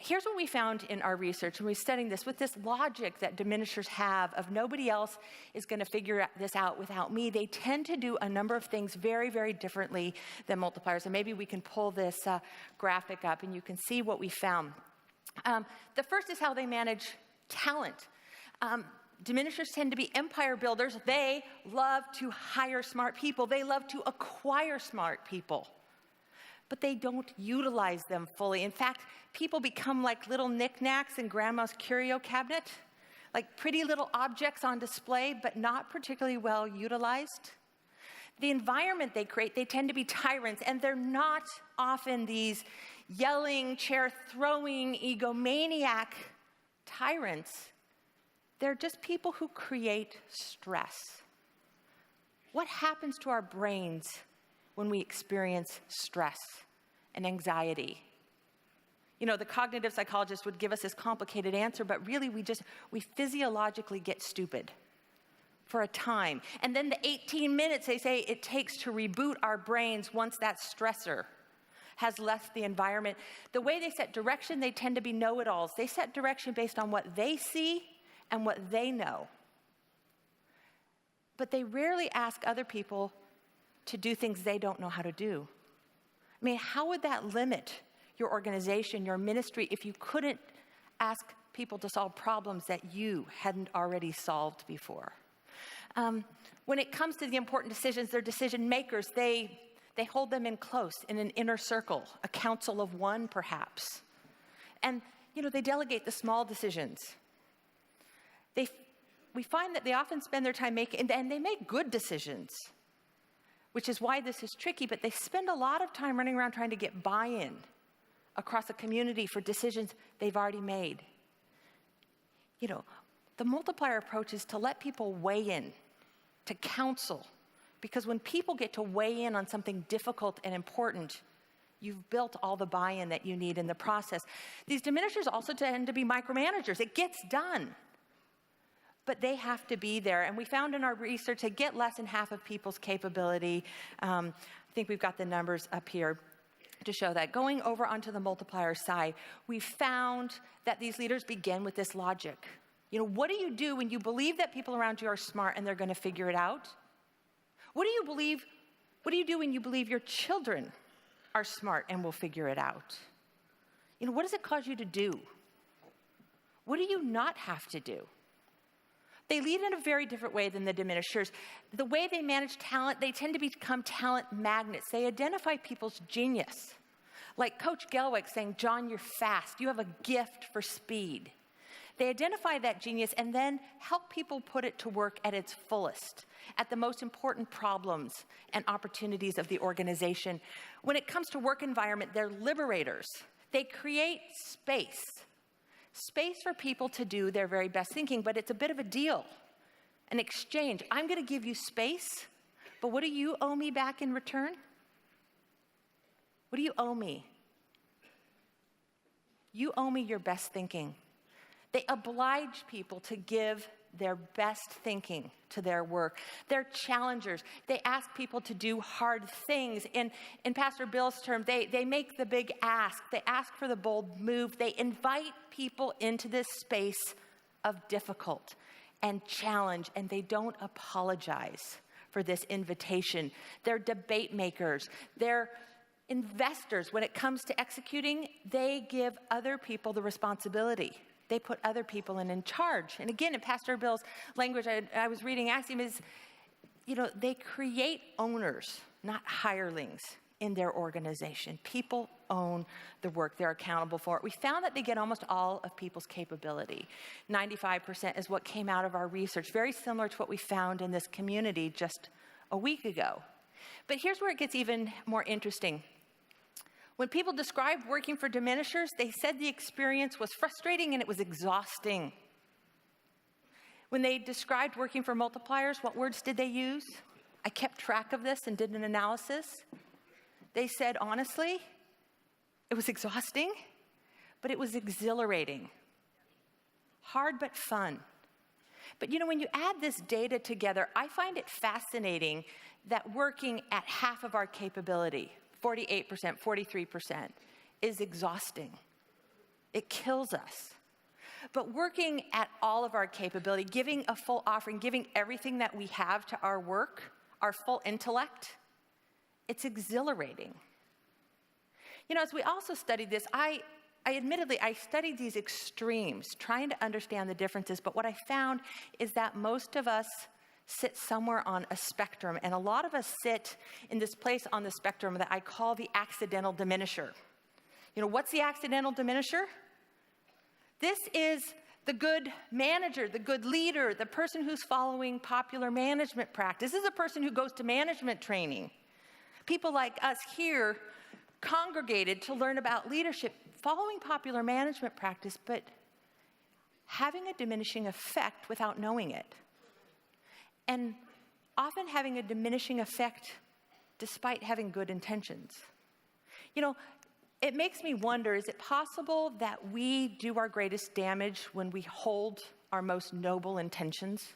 here's what we found in our research, and we're studying this with this logic that diminishers have of nobody else is going to figure this out without me. They tend to do a number of things very, very differently than multipliers. And maybe we can pull this graphic up and you can see what we found. The first is how they manage talent. Diminishers tend to be empire builders. They love to hire smart people. They love to acquire smart people. But they don't utilize them fully. In fact, people become like little knickknacks in grandma's curio cabinet, like pretty little objects on display, but not particularly well utilized. The environment they create, they tend to be tyrants, and they're not often these yelling, chair-throwing, egomaniac tyrants. They're just people who create stress. What happens to our brains when we experience stress and anxiety? You know, the cognitive psychologist would give us this complicated answer, but really we physiologically get stupid for a time. And then the 18 minutes they say it takes to reboot our brains once that stressor has left the environment. The way they set direction, they tend to be know-it-alls. They set direction based on what they see and what they know. But they rarely ask other people to do things they don't know how to do. I mean, how would that limit your organization, your ministry, if you couldn't ask people to solve problems that you hadn't already solved before? When it comes to the important decisions, they're decision makers. They hold them in close, in an inner circle, a council of one, perhaps. And, you know, they delegate the small decisions. We find that they often spend their time making, and they make good decisions, which is why this is tricky, but they spend a lot of time running around trying to get buy-in across a community for decisions they've already made. You know, the multiplier approach is to let people weigh in, to counsel, because when people get to weigh in on something difficult and important, you've built all the buy-in that you need in the process. These diminishers also tend to be micromanagers. It gets done, but they have to be there. And we found in our research they get less than half of people's capability. I think we've got the numbers up here to show that. Going over onto the multiplier side, we found that these leaders begin with this logic. You know, what do you do when you believe that people around you are smart and they're going to figure it out? What do you do when you believe your children are smart and will figure it out? You know, what does it cause you to do? What do you not have to do? They lead in a very different way than the diminishers. The way they manage talent, they tend to become talent magnets. They identify people's genius. Like Coach Gelwick saying, "John, you're fast. You have a gift for speed." They identify that genius and then help people put it to work at its fullest, at the most important problems and opportunities of the organization. When it comes to work environment, they're liberators. They create space for people to do their very best thinking, but it's a bit of a deal, an exchange. I'm going to give you space, but what do you owe me back in return? What do you owe me? You owe me your best thinking. They oblige people to give their best thinking to their work. They're challengers. They ask people to do hard things. In Pastor Bill's term, they make the big ask. They ask for the bold move. They invite people into this space of difficult and challenge, and they don't apologize for this invitation. They're debate makers. They're investors. When it comes to executing, they give other people the responsibility. They put other people in charge. And again, in Pastor Bill's language, I was reading Axiom is, you know, they create owners, not hirelings in their organization. People own the work. They're accountable for it. We found that they get almost all of people's capability. 95% is what came out of our research, very similar to what we found in this community just a week ago. But here's where it gets even more interesting. When people described working for diminishers, they said the experience was frustrating and it was exhausting. When they described working for multipliers, what words did they use? I kept track of this and did an analysis. They said, honestly, it was exhausting, but it was exhilarating. Hard but fun. But you know, when you add this data together, I find it fascinating that working at half of our capability, 48%, 43%, is exhausting. It kills us. But working at all of our capability, giving a full offering, giving everything that we have to our work, our full intellect, it's exhilarating. You know, as we also studied this, I admittedly studied these extremes, trying to understand the differences, but what I found is that most of us sit somewhere on a spectrum, and a lot of us sit in this place on the spectrum that I call the accidental diminisher. You know, what's the accidental diminisher? This is the good manager, the good leader, the person who's following popular management practice. This is a person who goes to management training. People like us here congregated to learn about leadership, following popular management practice, but having a diminishing effect without knowing it. And often having a diminishing effect despite having good intentions. You know, it makes me wonder, is it possible that we do our greatest damage when we hold our most noble intentions?